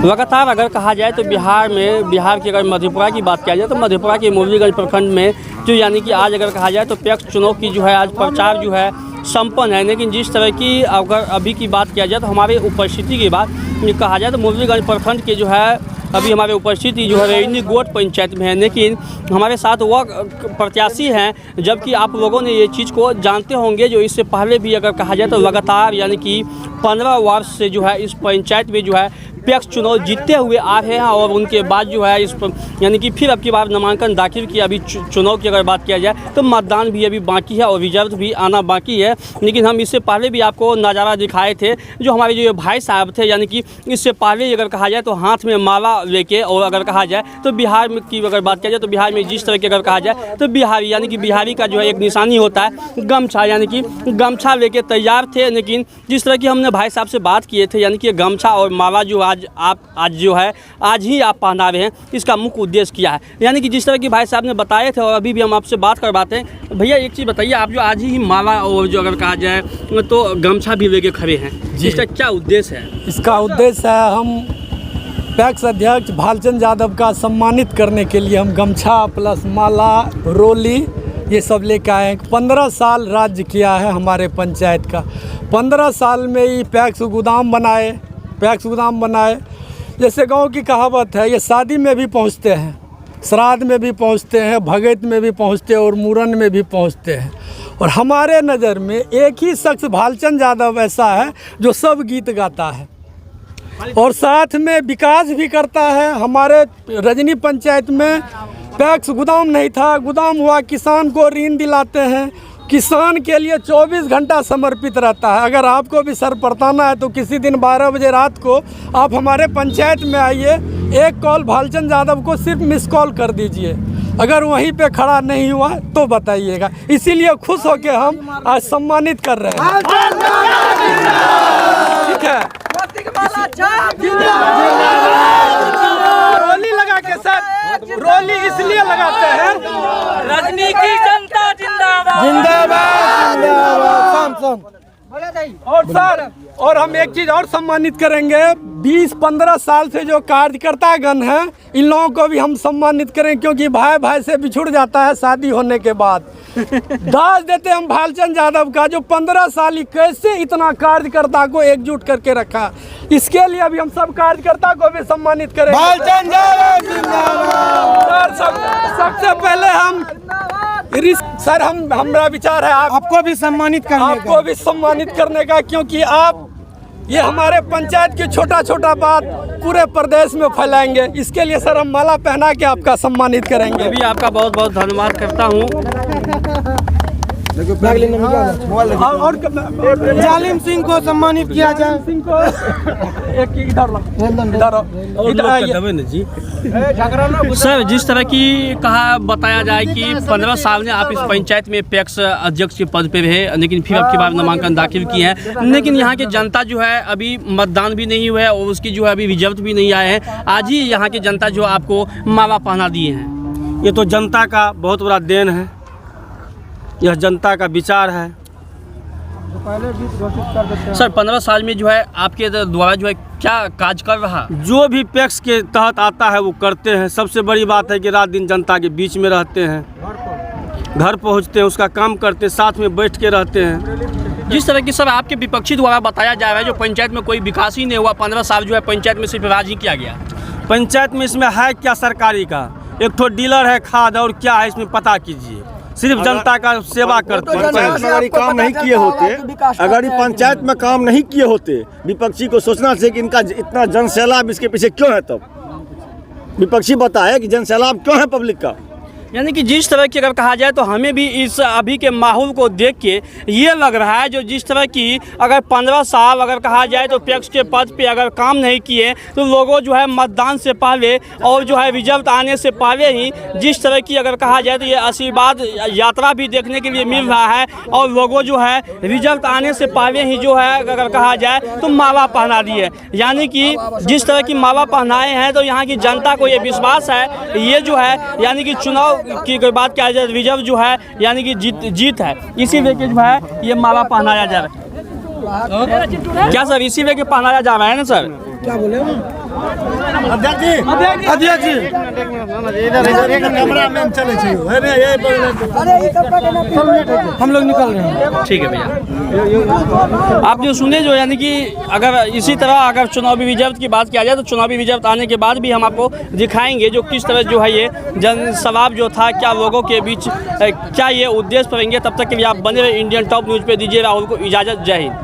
लगातार अगर कहा जाए तो बिहार की अगर मधेपुरा की बात किया जाए तो मधेपुरा के मुरलीगंज प्रखंड में जो यानी कि आज अगर कहा जाए तो पैक्स चुनाव की जो है आज प्रचार जो है संपन्न है। लेकिन जिस तरह की अगर अभी की बात किया जाए तो हमारे उपस्थिति की बात कहा जाए तो मुरलीगंज प्रखंड के जो है अभी हमारे उपस्थिति जो है रेवनी गोट पंचायत में है। लेकिन हमारे साथ वह प्रत्याशी हैं जबकि आप लोगों ने ये चीज़ को जानते होंगे जो इससे पहले भी अगर कहा जाए तो लगातार यानी कि 15 वर्ष से जो है इस पंचायत में जो है पैक्स चुनाव जीतते हुए आ रहे हैं और उनके बाद जो है इस यानी कि फिर अब की बार नामांकन दाखिल किया। अभी चुनाव की अगर बात किया जाए तो मतदान भी अभी बाकी है और रिजल्ट भी आना बाकी है। लेकिन हम इससे पहले भी आपको नज़ारा दिखाए थे जो हमारे जो भाई साहब थे यानी कि इससे पहले अगर कहा जाए तो हाथ में माला लेके और अगर कहा जाए तो बिहार में की अगर बात किया जाए तो बिहार में जिस तरह की अगर कहा जाए तो बिहारी यानी कि बिहारी का जो है एक निशानी होता है गमछा यानी कि गमछा लेके तैयार थे। लेकिन जिस तरह की हमने भाई साहब से बात किए थे यानी कि गमछा और माला जो आज जो है आज ही आप पहना रहे हैं इसका मुख्य उद्देश्य क्या है। यानी कि जिस तरह की भाई साहब ने बताए थे और अभी भी हम आपसे बात करवाते हैं। भैया एक चीज़ बताइए, आप जो आज ही माला और जो अगर कहा जाए तो गमछा भी लेके खड़े हैं, इसका क्या उद्देश्य है? इसका उद्देश्य है हम पैक्स अध्यक्ष भालचंद यादव का सम्मानित करने के लिए हम गमछा प्लस माला रोली ये सब लेके आए हैं। 15 साल राज्य किया है हमारे पंचायत का। 15 साल में ही पैक्स गोदाम बनाए। जैसे गांव की कहावत है, ये शादी में भी पहुंचते हैं, श्राद्ध में भी पहुंचते हैं, भगत में भी पहुंचते हैं और मूरन में भी पहुंचते हैं। और हमारे नज़र में एक ही शख्स भालचंद यादव ऐसा है जो सब गीत गाता है और साथ में विकास भी करता है। हमारे रजनी पंचायत में पैक्स गोदाम नहीं था, गोदाम हुआ, किसान को ऋण दिलाते हैं, किसान के लिए 24 घंटा समर्पित रहता है। अगर आपको भी सर परताना है तो किसी दिन 12 बजे रात को आप हमारे पंचायत में आइए, एक कॉल भालचंद यादव को सिर्फ मिस कॉल कर दीजिए। अगर वहीं पे खड़ा नहीं हुआ तो बताइएगा। इसीलिए खुश होकर हम आज सम्मानित कर रहे हैं। ठीक है, रोली लगा के सर, रोली इसलिए लगाते हैं रजनी की जनता जिंदाबाद जिंदाबाद। और सर और हम एक चीज़ और सम्मानित करेंगे, 20-15 साल से जो कार्यकर्तागण हैं इन लोगों को भी हम सम्मानित करें क्योंकि भाई भाई से बिछुड़ जाता है शादी होने के बाद। दाज देते हम भालचंद यादव का जो 15 साल ही कैसे इतना कार्यकर्ता को एकजुट करके रखा। इसके लिए अभी हम सब कार्यकर्ता को भी सम्मानित करेंगे। भालचंद यादव जिंदाबाद। सबसे पहले हम सर हमारा विचार है आपको भी सम्मानित करने का क्योंकि आप ये हमारे पंचायत की छोटा बात पूरे प्रदेश में फैलाएंगे। इसके लिए सर हम माला पहना के आपका सम्मानित करेंगे। भी आपका बहुत बहुत धन्यवाद करता हूँ। और जालिम सिंह को सम्मानित किया जाए। सिंह को सर जिस तरह की बताया जाए कि 15 साल में आप इस पंचायत में पैक्स अध्यक्ष के पद पे रहे लेकिन फिर अब की बार नामांकन दाखिल किए हैं। लेकिन यहाँ की जनता जो है अभी मतदान भी नहीं हुआ है और उसकी जो है अभी रिजल्ट भी नहीं आए हैं। आज ही यहाँ की जनता जो आपको माला पहना दिए हैं। ये तो जनता का बहुत बड़ा देन है, यह जनता का विचार है। सर 15 साल में जो है आपके द्वारा जो है क्या काज कर रहा? जो भी पैक्स के तहत आता है वो करते हैं। सबसे बड़ी बात है कि रात दिन जनता के बीच में रहते हैं, घर पहुंचते हैं, उसका काम करते हैं, साथ में बैठ के रहते हैं। जिस तरह की सर आपके विपक्षी द्वारा बताया जा रहा है जो पंचायत में कोई विकास ही नहीं हुआ, 15 साल जो है पंचायत में सिर्फ राज ही किया गया। पंचायत में इसमें है क्या सरकारी का? एक तो डीलर है खाद और क्या है इसमें पता कीजिए। सिर्फ जनता का सेवा करते हैं। अगर काम नहीं किए होते, अगर पंचायत में काम नहीं किए होते, विपक्षी को सोचना चाहिए कि इनका इतना जनसैलाब इसके पीछे क्यों है। तब विपक्षी बताए कि जनसैलाब क्यों है पब्लिक का। यानी कि जिस तरह की अगर कहा जाए तो हमें भी इस अभी के माहौल को देख के ये लग रहा है जो जिस तरह की अगर 15 साल अगर कहा जाए तो पैक्स के पद पे अगर काम नहीं किए तो लोगों जो है मतदान से पहले और जो है रिजल्ट आने से पहले ही जिस तरह की अगर कहा जाए तो ये आशीर्वाद यात्रा भी देखने के लिए मिल रहा है और लोगों जो है रिजल्ट आने से पहले ही जो है अगर कहा जाए तो माला पहना दिए। यानी कि जिस तरह की माला पहनाए हैं तो यहाँ की जनता को ये विश्वास है ये जो है यानी कि चुनाव की कोई बात किया जाए रिजर्व जो है यानी कि जीत है, इसीलिए जो है ये माला पहनाया जा रहा है। क्या सर इसी वे के पहनाया जा रहा है ना सर? क्या बोले अध्यक्ष जी, अध्यक्ष जी कैमरामैन चले चाहिए हम लोग निकल रहे हैं। ठीक है भैया। आप जो सुने जो यानी कि अगर इसी तरह अगर चुनावी विजय की बात किया जाए तो चुनावी विजय आने के बाद भी हम आपको दिखाएंगे जो किस तरह जो है ये जनसवाब जो था क्या लोगों के बीच क्या ये उद्देश्य रहेंगे। तब तक के लिए आप बने रहे इंडियन टॉप न्यूज़ पे। दीजिए राहुल को इजाज़त। जय हिंद।